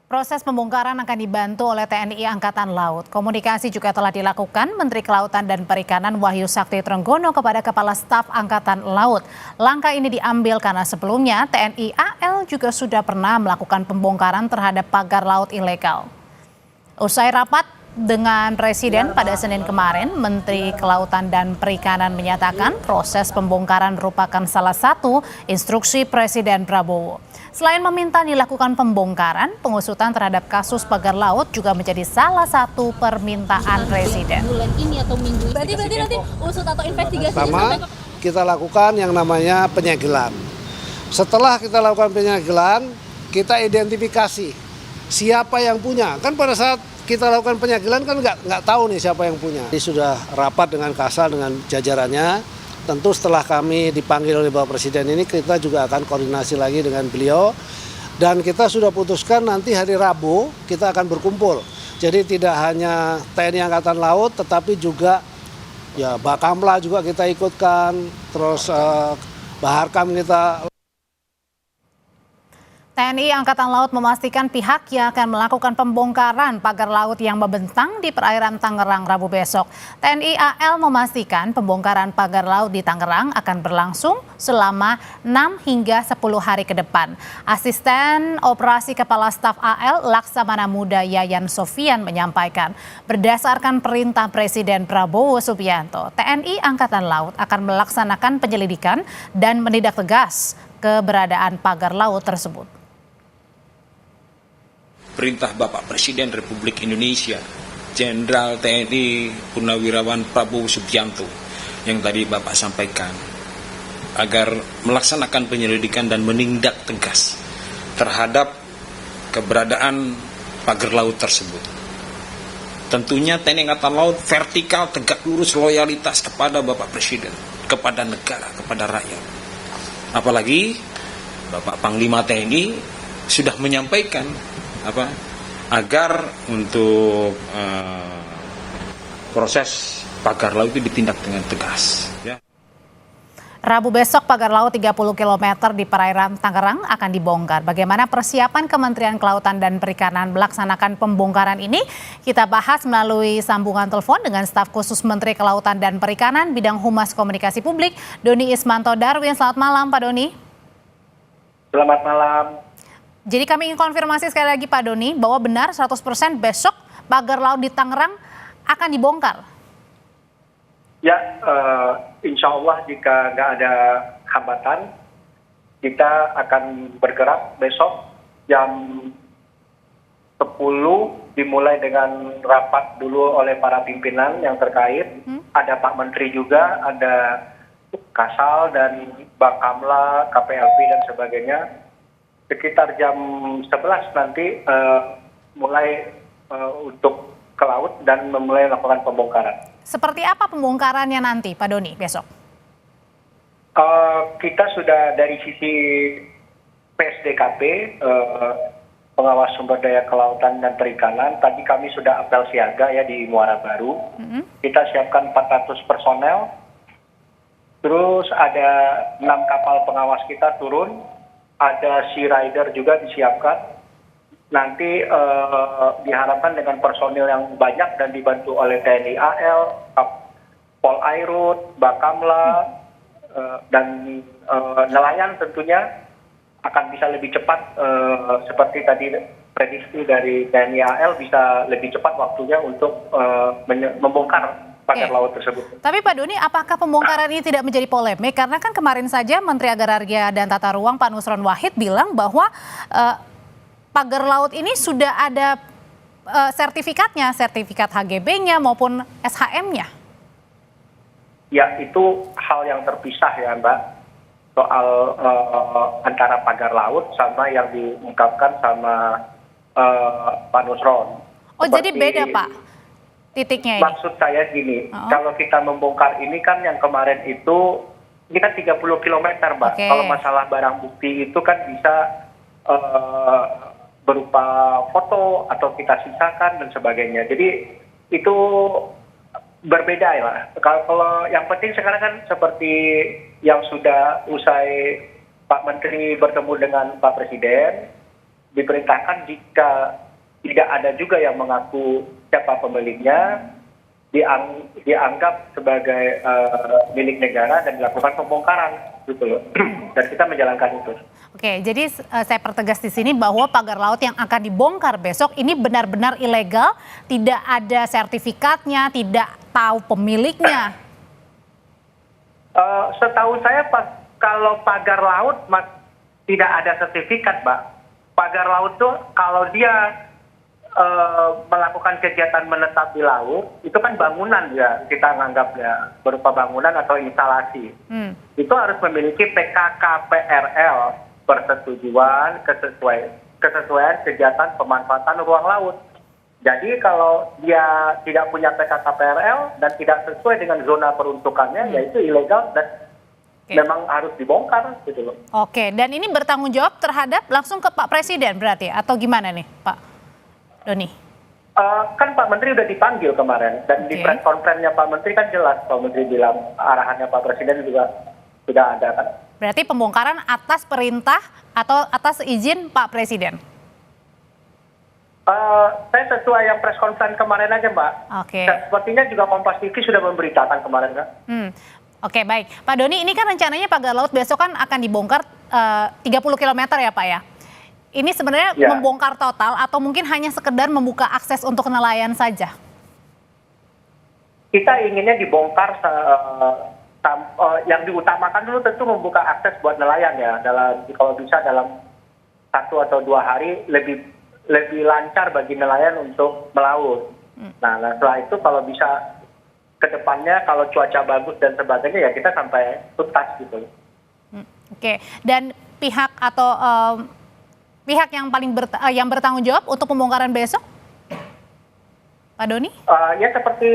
Proses pembongkaran akan dibantu oleh TNI Angkatan Laut. Komunikasi juga telah dilakukan Menteri Kelautan dan Perikanan Wahyu Sakti Trenggono kepada Kepala Staf Angkatan Laut. Langkah ini diambil karena sebelumnya TNI AL juga sudah pernah melakukan pembongkaran terhadap pagar laut ilegal. Usai rapat dengan Presiden pada Senin kemarin, Menteri Kelautan dan Perikanan menyatakan proses pembongkaran merupakan salah satu instruksi Presiden Prabowo. Selain meminta dilakukan pembongkaran, pengusutan terhadap kasus pagar laut juga menjadi salah satu permintaan Presiden. Bulan ini atau minggu ini. Berarti nanti usut atau investigasi pertama kita lakukan yang namanya penyegelan. Setelah kita lakukan penyegelan, kita identifikasi siapa yang punya. Kan pada saat kita lakukan penyegelan kan nggak tahu nih siapa yang punya. Ini sudah rapat dengan Kasal dengan jajarannya. Tentu setelah kami dipanggil oleh Bapak Presiden ini kita juga akan koordinasi lagi dengan beliau. Dan kita sudah putuskan nanti hari Rabu kita akan berkumpul. Jadi tidak hanya TNI Angkatan Laut tetapi juga ya Bakamla juga kita ikutkan. Terus Baharkam kita. TNI Angkatan Laut memastikan pihaknya akan melakukan pembongkaran pagar laut yang membentang di perairan Tangerang Rabu besok. TNI AL memastikan pembongkaran pagar laut di Tangerang akan berlangsung selama 6 hingga 10 hari ke depan. Asisten Operasi Kepala Staf AL Laksamana Muda Yayan Sofian menyampaikan, berdasarkan perintah Presiden Prabowo Subianto, TNI Angkatan Laut akan melaksanakan penyelidikan dan menindak tegas keberadaan pagar laut tersebut. Perintah Bapak Presiden Republik Indonesia, Jenderal TNI Purnawirawan Prabowo Subianto yang tadi Bapak sampaikan, agar melaksanakan penyelidikan dan menindak tegas terhadap keberadaan pagar laut tersebut. Tentunya TNI Angkatan Laut vertikal, tegak lurus, loyalitas kepada Bapak Presiden, kepada negara, kepada rakyat. Apalagi Bapak Panglima TNI sudah menyampaikan agar untuk proses pagar laut itu ditindak dengan tegas. Ya. Rabu besok pagar laut 30 km di perairan Tangerang akan dibongkar. Bagaimana persiapan Kementerian Kelautan dan Perikanan melaksanakan pembongkaran ini? Kita bahas melalui sambungan telepon dengan staf khusus Menteri Kelautan dan Perikanan bidang Humas Komunikasi Publik, Doni Ismanto Darwin. Selamat malam Pak Doni. Selamat malam. Jadi kami ingin konfirmasi sekali lagi Pak Doni bahwa benar 100% besok pagar laut di Tangerang akan dibongkar. Ya, insya Allah jika nggak ada hambatan, kita akan bergerak besok jam 10 dimulai dengan rapat dulu oleh para pimpinan yang terkait. Ada Pak Menteri juga, ada Kasal dan Bakamla, KPLP dan sebagainya. Sekitar jam 11 nanti mulai untuk ke laut dan memulai melakukan pembongkaran. Seperti apa pembongkarannya nanti Pak Doni besok? Kita sudah dari sisi PSDKP, pengawas sumber daya kelautan dan perikanan, tadi kami sudah apel siaga ya di Muara Baru. Kita siapkan 400 personel, terus ada 6 kapal pengawas kita turun, ada Sea Rider juga disiapkan. Nanti diharapkan dengan personil yang banyak dan dibantu oleh TNI AL, Pol Airut, Bakamla, dan nelayan tentunya akan bisa lebih cepat seperti tadi prediksi dari TNI AL bisa lebih cepat waktunya untuk membongkar pagar laut tersebut. Tapi Pak Doni, apakah pembongkaran ini tidak menjadi polemik? Karena kan kemarin saja Menteri Agraria dan Tata Ruang Pak Nusron Wahid bilang bahwa pagar laut ini sudah ada sertifikatnya, sertifikat HGB-nya maupun SHM-nya. Ya, itu hal yang terpisah ya Mbak, soal antara pagar laut sama yang diungkapkan sama Pak Nusron. Oh, jadi beda Pak titiknya ini? Maksud saya gini, kalau kita membongkar ini kan yang kemarin itu, ini kan 30 km Mbak. Kalau masalah barang bukti itu kan bisa berupa foto atau kita sisakan dan sebagainya. Jadi itu berbeda ya. Kalau yang penting sekarang kan seperti yang sudah usai Pak Menteri bertemu dengan Pak Presiden, diperintahkan jika tidak ada juga yang mengaku siapa pemiliknya, dianggap sebagai milik negara dan dilakukan pembongkaran gitu loh. Dan kita menjalankan itu. Oke, jadi saya pertegas di sini bahwa pagar laut yang akan dibongkar besok ini benar-benar ilegal, tidak ada sertifikatnya, tidak tahu pemiliknya. Setahu saya kalau pagar laut tidak ada sertifikat, Mbak. Pagar laut tuh kalau dia melakukan kegiatan menetap di laut, itu kan bangunan ya, kita anggapnya berupa bangunan atau instalasi. Itu harus memiliki PKKPRL, persetujuan kesesuaian kegiatan pemanfaatan ruang laut. Jadi kalau dia tidak punya PKKPRL dan tidak sesuai dengan zona peruntukannya, ya itu ilegal dan memang harus dibongkar gitu loh. Oke, dan ini bertanggung jawab terhadap langsung ke Pak Presiden berarti atau gimana nih Pak Doni? Kan Pak Menteri udah dipanggil kemarin dan di press conference-nya Pak Menteri kan jelas Pak Menteri bilang arahannya Pak Presiden juga sudah ada kan. Berarti pembongkaran atas perintah atau atas izin Pak Presiden? Saya sesuai yang press conference kemarin aja Mbak. Oke. Sepertinya juga Kompas TV sudah memberitakan kemarin kan. Oke, baik. Pak Doni, ini kan rencananya pagar laut besok kan akan dibongkar 30 km ya Pak ya? Ini sebenarnya membongkar total atau mungkin hanya sekedar membuka akses untuk nelayan saja? Kita inginnya dibongkar, yang diutamakan dulu tentu membuka akses buat nelayan ya. Kalau bisa dalam 1 atau 2 hari lebih lancar bagi nelayan untuk melaut. Nah setelah itu kalau bisa ke depannya kalau cuaca bagus dan sebagainya ya kita sampai tuntas gitu. Oke, dan pihak atau pihak yang paling yang bertanggung jawab untuk pembongkaran besok, Pak Doni? Ya seperti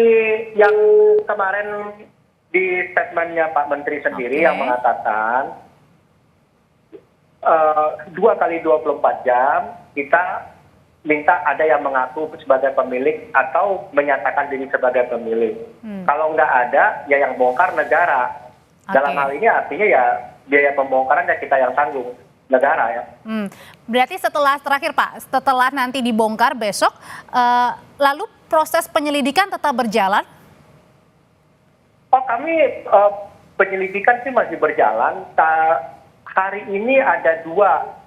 yang kemarin di statementnya Pak Menteri sendiri yang mengatakan 2 kali 24 jam kita minta ada yang mengaku sebagai pemilik atau menyatakan diri sebagai pemilik. Kalau nggak ada, ya yang bongkar negara. Dalam hal ini artinya ya biaya pembongkaran ya kita yang tanggung. Negara ya. Berarti terakhir Pak, setelah nanti dibongkar besok, lalu proses penyelidikan tetap berjalan? Kami penyelidikan sih masih berjalan. Hari ini ada 2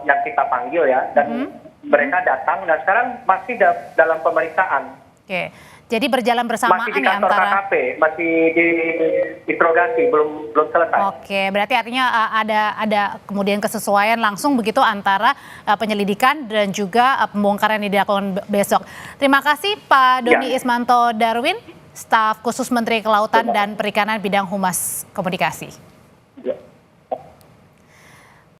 yang kita panggil ya, dan mereka datang dan sekarang masih dalam pemeriksaan. Oke. Jadi berjalan bersamaan masih di kantor antara KKP, masih di interogasi, belum selesai. Oke, berarti artinya ada kemudian kesesuaian langsung begitu antara penyelidikan dan juga pembongkaran yang dilakukan besok. Terima kasih Pak Doni Ismanto Darwin, staf khusus Menteri Kelautan dan Perikanan bidang Humas Komunikasi.